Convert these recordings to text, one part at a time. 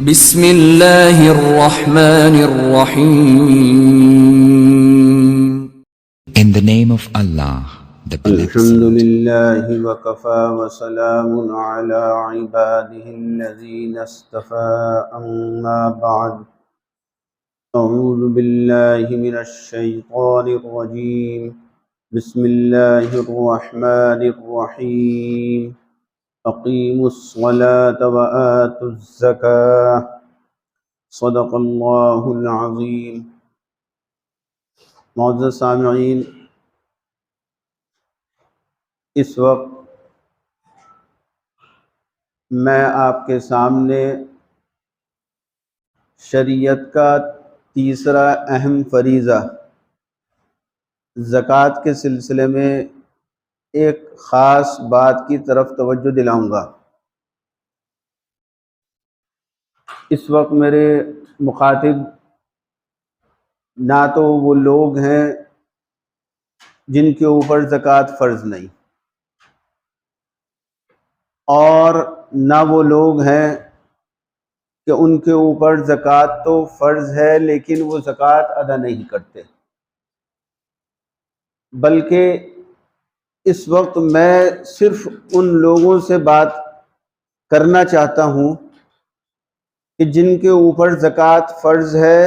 بسم اللہ الرحمن الرحیم. In the name of Allah, the الحمد Beneficent. لله وكفى وسلام على عباده الذين اصطفى أما بعد أعوذ بالله من الشيطان الرجيم بسم الله الرحمن الرحيم أقيموا الصلاة وآتوا الزكاة صدق الله العظيم. معزز سامعین، اس وقت میں آپ کے سامنے شریعت کا تیسرا اہم فریضہ زکوٰۃ کے سلسلے میں ایک خاص بات کی طرف توجہ دلاؤں گا. اس وقت میرے مخاطب نہ تو وہ لوگ ہیں جن کے اوپر زکوٰۃ فرض نہیں، اور نہ وہ لوگ ہیں کہ ان کے اوپر زکوٰۃ تو فرض ہے لیکن وہ زکوٰۃ ادا نہیں کرتے. بلکہ اس وقت میں صرف ان لوگوں سے بات کرنا چاہتا ہوں کہ جن کے اوپر زکوٰۃ فرض ہے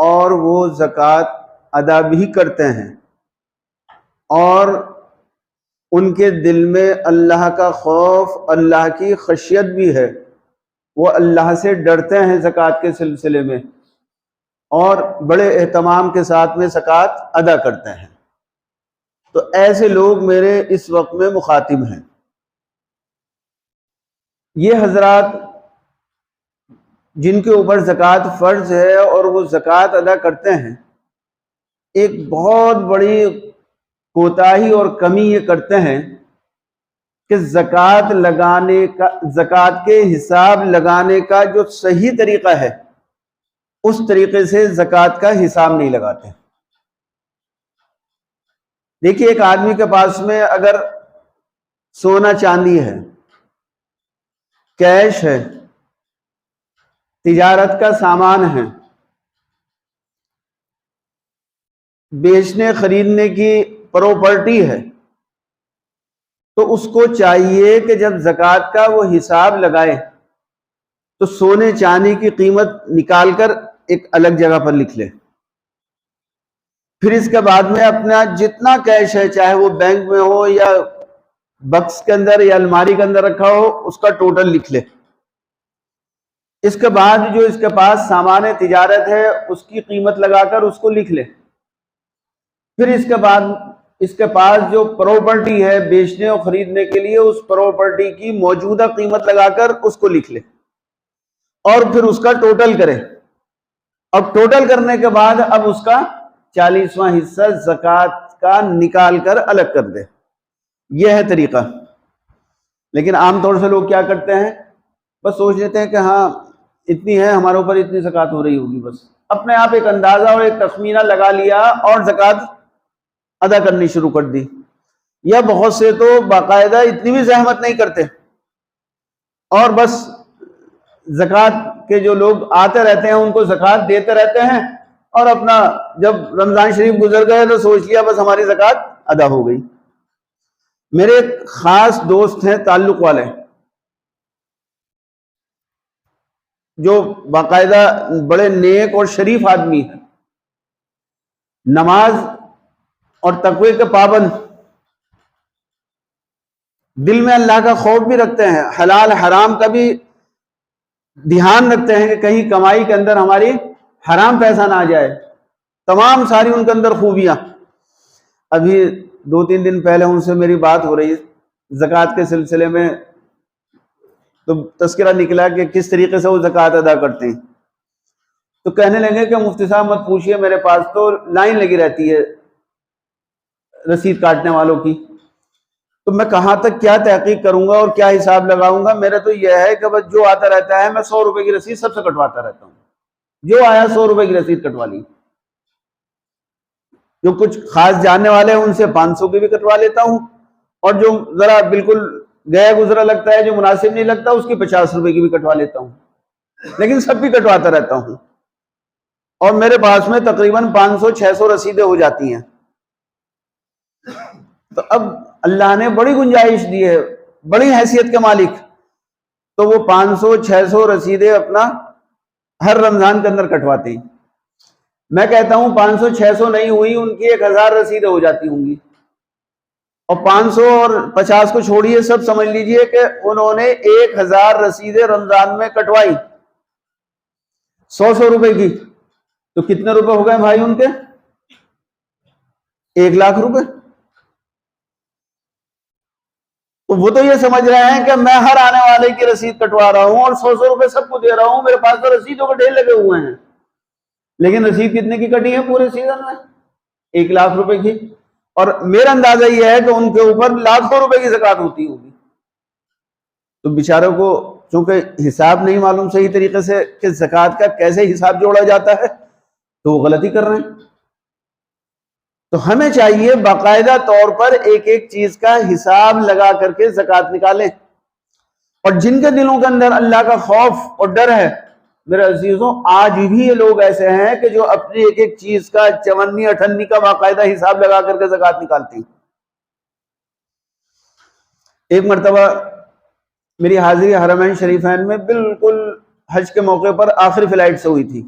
اور وہ زکوٰۃ ادا بھی کرتے ہیں، اور ان کے دل میں اللہ کا خوف، اللہ کی خشیت بھی ہے، وہ اللہ سے ڈرتے ہیں زکوٰۃ کے سلسلے میں اور بڑے اہتمام کے ساتھ میں زکوٰۃ ادا کرتے ہیں. تو ایسے لوگ میرے اس وقت میں مخاطب ہیں. یہ حضرات جن کے اوپر زکوٰۃ فرض ہے اور وہ زکوٰۃ ادا کرتے ہیں، ایک بہت بڑی کوتاہی اور کمی یہ کرتے ہیں کہ زکوٰۃ کے حساب لگانے کا جو صحیح طریقہ ہے اس طریقے سے زکوٰۃ کا حساب نہیں لگاتے. دیکھیے، ایک آدمی کے پاس میں اگر سونا چاندی ہے، کیش ہے، تجارت کا سامان ہے، بیچنے خریدنے کی پراپرٹی ہے، تو اس کو چاہیے کہ جب زکوٰۃ کا وہ حساب لگائے تو سونے چاندی کی قیمت نکال کر ایک الگ جگہ پر لکھ لے. پھر اس کے بعد میں اپنا جتنا کیش ہے، چاہے وہ بینک میں ہو یا بکس کے اندر یا الماری کے اندر رکھا ہو، اس کا ٹوٹل لکھ لے. اس کے بعد جو اس کے پاس سامان تجارت ہے اس کی قیمت لگا کر اس کو لکھ لے. پھر اس کے بعد اس کے پاس جو پراپرٹی ہے بیچنے اور خریدنے کے لیے، اس پراپرٹی کی موجودہ قیمت لگا کر اس کو لکھ لے اور پھر اس کا ٹوٹل کرے. اب ٹوٹل کرنے کے بعد اب اس کا 40واں حصہ زکوٰۃ کا نکال کر الگ کر دے. یہ ہے طریقہ. لیکن عام طور سے لوگ کیا کرتے ہیں، بس سوچ لیتے ہیں کہ ہاں اتنی ہے، ہمارے اوپر اتنی زکوٰۃ ہو رہی ہوگی، بس اپنے آپ ایک اندازہ اور ایک تخمینہ لگا لیا اور زکوٰۃ ادا کرنی شروع کر دی. یا بہت سے تو باقاعدہ اتنی بھی زحمت نہیں کرتے اور بس زکوٰۃ کے جو لوگ آتے رہتے ہیں ان کو زکوٰۃ دیتے رہتے ہیں، اور اپنا جب رمضان شریف گزر گئے تو سوچ لیا بس ہماری زکوٰۃ ادا ہو گئی. میرے ایک خاص دوست ہیں تعلق والے، جو باقاعدہ بڑے نیک اور شریف آدمی ہیں، نماز اور تقوی کے پابند، دل میں اللہ کا خوف بھی رکھتے ہیں، حلال حرام کا بھی دھیان رکھتے ہیں کہ کہیں کمائی کے اندر ہماری حرام پیسہ نہ آ جائے. تمام ساری ان کے اندر خوبیاں. ابھی 2-3 دن پہلے ان سے میری بات ہو رہی ہے زکوٰۃ کے سلسلے میں، تو تذکرہ نکلا کہ کس طریقے سے وہ زکوٰۃ ادا کرتے ہیں. تو کہنے لگے کہ مفتی صاحب مت پوچھئے، میرے پاس تو لائن لگی رہتی ہے رسید کاٹنے والوں کی. تو میں کہاں تک کیا تحقیق کروں گا اور کیا حساب لگاؤں گا؟ میرا تو یہ ہے کہ بس جو آتا رہتا ہے میں 100 روپے کی رسید سب سے کٹواتا رہتا ہوں. جو آیا 100 روپے کی رسید کٹوا لی. جو کچھ خاص جاننے والے ہیں ان سے 500 کی بھی کٹوا لیتا ہوں، اور جو ذرا بالکل گیا گزرا لگتا ہے، جو مناسب نہیں لگتا، اس کی 50 روپے کی بھی کٹوا لیتا ہوں. لیکن سب بھی کٹواتا رہتا ہوں، اور میرے پاس میں تقریباً 500-600 رسیدیں ہو جاتی ہیں۔ تو اب اللہ نے بڑی گنجائش دی ہے، بڑی حیثیت کے مالک، تو وہ 500-600 رسیدیں اپنا ہر رمضان کے اندر کٹواتے ہیں۔ میں کہتا ہوں 500-600 نہیں ہوئی، ان کی 1000 رسیدیں ہو جاتی ہوں گی، اور 500 اور 50 کو چھوڑیے، سب سمجھ لیجئے کہ انہوں نے 1000 رسیدیں رمضان میں کٹوائی 100 روپے کی، تو کتنے روپے ہو گئے بھائی ان کے؟ 1,00,000 روپے۔ تو وہ تو یہ سمجھ رہے ہیں کہ میں ہر آنے والے کی رسید کٹوا رہا ہوں اور 100 روپے سب کو دے رہا ہوں، میرے پاس تو رسیدوں کے ڈھیر لگے ہوئے ہیں، لیکن رسید کتنے کی کٹی ہے پورے سیزن میں؟ 1,00,000 روپے کی، اور میرا اندازہ یہ ہے کہ ان کے اوپر لاکھوں روپے کی زکوٰۃ ہوتی ہوگی۔ تو بیچاروں کو چونکہ حساب نہیں معلوم صحیح طریقے سے کہ زکوٰۃ کا کیسے حساب جوڑا جاتا ہے، تو وہ غلطی کر رہے ہیں۔ تو ہمیں چاہیے باقاعدہ طور پر ایک ایک چیز کا حساب لگا کر کے زکوٰۃ نکالیں، اور جن کے دلوں کے اندر اللہ کا خوف اور ڈر ہے، میرے عزیزوں، آج بھی یہ لوگ ایسے ہیں کہ جو اپنی ایک ایک چیز کا 54-58 کا باقاعدہ حساب لگا کر کے زکوٰۃ نکالتے ہیں۔ ایک مرتبہ میری حاضری حرمین شریفین میں بالکل حج کے موقع پر آخری فلائٹ سے ہوئی تھی۔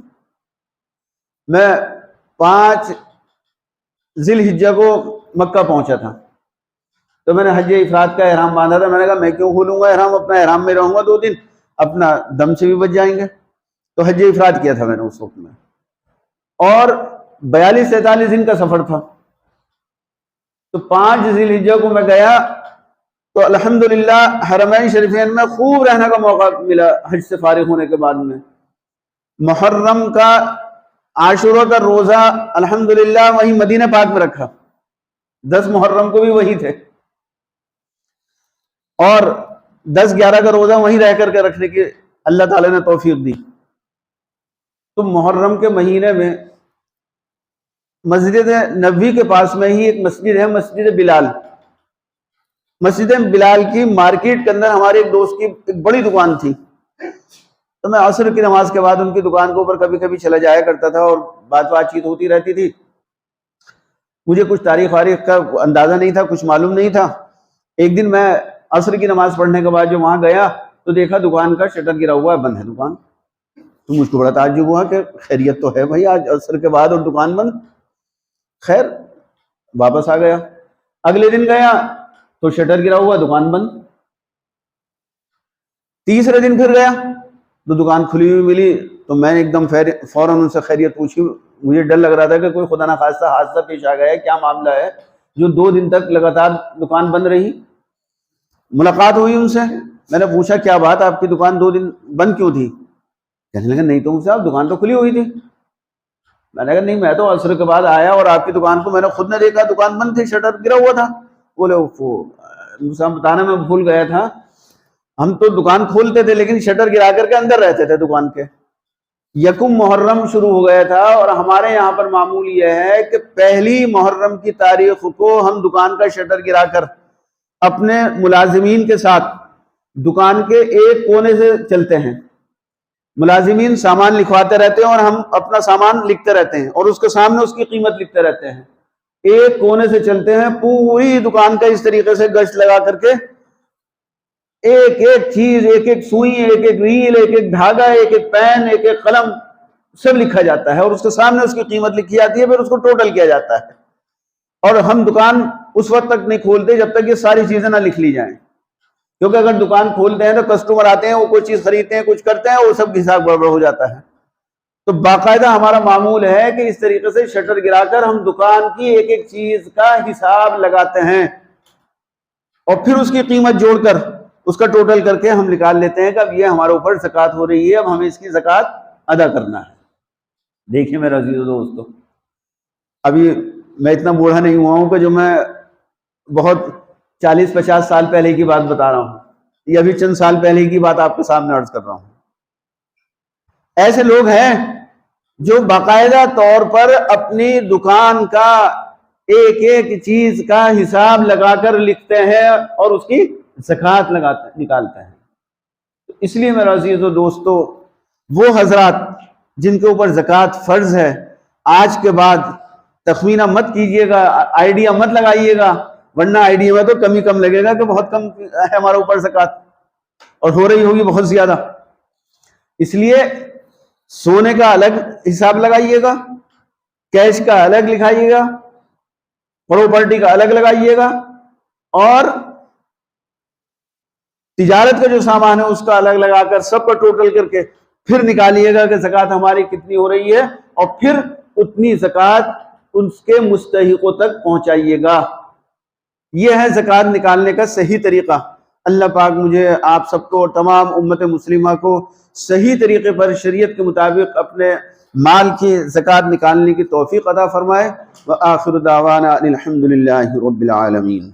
میں 5 ذی الحجہ کو مکہ پہنچا تھا، تو میں نے حج افراد کا احرام باندھا تھا۔ میں نے کہا میں کیوں کھولوں گا احرام، اپنا احرام میں رہوں گا 2 دن، اپنا دم سے بھی بچ جائیں گے۔ تو حج افراد کیا تھا میں نے اس وقت میں، اور 42-43 دن کا سفر تھا۔ تو 5 ذی الحجہ کو میں گیا، تو الحمدللہ حرمین شریفین میں خوب رہنے کا موقع ملا حج سے فارغ ہونے کے بعد میں۔ محرم کا عاشورہ کا روزہ الحمدللہ وہیں مدینہ پاک میں رکھا، 10 محرم کو بھی وہی تھے، اور 10-11 کا روزہ وہیں رہ کر کے رکھنے کی اللہ تعالی نے توفیق دی۔ تو محرم کے مہینے میں مسجد نبوی کے پاس میں ہی ایک مسجد ہے، مسجد بلال۔ مسجد بلال کی مارکیٹ کے اندر ہمارے ایک دوست کی ایک بڑی دکان تھی، تو میں عصر کی نماز کے بعد ان کی دکان کے اوپر کبھی کبھی چلا جایا کرتا تھا، اور بات چیت ہوتی رہتی تھی۔ مجھے کچھ تاریخ واریخ کا اندازہ نہیں تھا، کچھ معلوم نہیں تھا۔ ایک دن میں عصر کی نماز پڑھنے کے بعد جو وہاں گیا تو دیکھا دکان کا شٹر گرا ہوا ہے، بند ہے دکان۔ تو مجھ کو بڑا تعجب ہوا کہ خیریت تو ہے بھائی، آج عصر کے بعد اور دکان بند۔ خیر واپس آ گیا، اگلے دن گیا تو شٹر گرا ہوا، دکان بند۔ تیسرے دن پھر گیا تو دکان کھلی ہوئی ملی، تو میں نے ایک دم فوراً ان سے خیریت پوچھی۔ مجھے ڈر لگ رہا تھا کہ کوئی خدا نخواستہ حادثہ پیش آ گیا ہے، کیا معاملہ ہے جو 2 دن تک لگاتار دکان بند رہی۔ ملاقات ہوئی ان سے، میں نے پوچھا کیا بات، آپ کی دکان 2 دن بند کیوں تھی؟ کہنے لگے نہیں تو صاحب دکان تو کھلی ہوئی تھی۔ میں نے کہا نہیں، میں تو عصر کے بعد آیا اور آپ کی دکان کو میں نے خود نے دیکھا دکان بند تھی، شٹر گرا ہوا تھا۔ بولے بتانا میں بھول گیا تھا، ہم تو دکان کھولتے تھے لیکن شٹر گرا کر کے اندر رہتے تھے دکان کے۔ یکم محرم شروع ہو گیا تھا، اور ہمارے یہاں پر معمول یہ ہے کہ پہلی محرم کی تاریخ کو ہم دکان کا شٹر گرا کر اپنے ملازمین کے ساتھ دکان کے ایک کونے سے چلتے ہیں۔ ملازمین سامان لکھواتے رہتے ہیں اور ہم اپنا سامان لکھتے رہتے ہیں، اور اس کے سامنے اس کی قیمت لکھتے رہتے ہیں۔ ایک کونے سے چلتے ہیں، پوری دکان کا اس طریقے سے گشت لگا کر کے ایک ایک چیز، ایک ایک سوئی، ایک ایک ریل، ایک ایک دھاگا، ایک ایک پین، ایک ایک قلم، سب لکھا جاتا ہے، اور اس کے سامنے اس کی قیمت لکھی جاتی ہے، پھر اس کو ٹوٹل کیا جاتا ہے۔ اور ہم دکان اس وقت تک نہیں کھولتے جب تک یہ ساری چیزیں نہ لکھ لی جائیں، کیونکہ اگر دکان کھولتے ہیں تو کسٹمر آتے ہیں، وہ کوئی چیز خریدتے ہیں، کچھ کرتے ہیں، وہ سب حساب گڑبڑ ہو جاتا ہے۔ تو باقاعدہ ہمارا معمول ہے کہ اس طریقے سے شٹر گرا کر ہم دکان کی ایک ایک چیز کا حساب لگاتے ہیں، اور پھر اس کی قیمت جوڑ کر اس کا ٹوٹل کر کے ہم نکال لیتے ہیں کہ اب یہ ہمارے اوپر زکوٰۃ ہو رہی ہے، اب ہمیں اس کی زکوٰۃ ادا کرنا ہے۔ دیکھیے میرے عزیز دوستو، ابھی میں اتنا بوڑھا نہیں ہوا ہوں کہ جو میں بہت 40-50 سال پہلے کی بات بتا رہا ہوں، یہ ابھی چند سال پہلے کی بات آپ کے سامنے عرض کر رہا ہوں۔ ایسے لوگ ہیں جو باقاعدہ طور پر اپنی دکان کا ایک ایک چیز کا حساب لگا کر لکھتے ہیں اور اس کی زکوٰۃ نکالتے ہیں۔ اس لیے میرے عزیز و دوستو، وہ حضرات جن کے اوپر زکوٰۃ فرض ہے، آج کے بعد تخمینہ مت کیجئے گا، آئیڈیا مت لگائیے گا، ورنہ آئیڈیا میں تو کم ہی کم لگے گا کہ بہت کم ہے ہمارے اوپر زکوٰۃ، اور ہو رہی ہوگی بہت زیادہ۔ اس لیے سونے کا الگ حساب لگائیے گا، کیش کا الگ لکھائیے گا، پراپرٹی کا الگ لگائیے گا، اور تجارت کا جو سامان ہے اس کا الگ لگا کر سب کا ٹوٹل کر کے پھر نکالیے گا کہ زکوٰۃ ہماری کتنی ہو رہی ہے، اور پھر اتنی زکوٰۃ اس کے مستحقوں تک پہنچائیے گا۔ یہ ہے زکوٰۃ نکالنے کا صحیح طریقہ۔ اللہ پاک مجھے، آپ سب کو اور تمام امت مسلمہ کو صحیح طریقے پر شریعت کے مطابق اپنے مال کی زکوٰۃ نکالنے کی توفیق عطا فرمائے۔ وآخر دعوانا الحمد للہ رب العالمین۔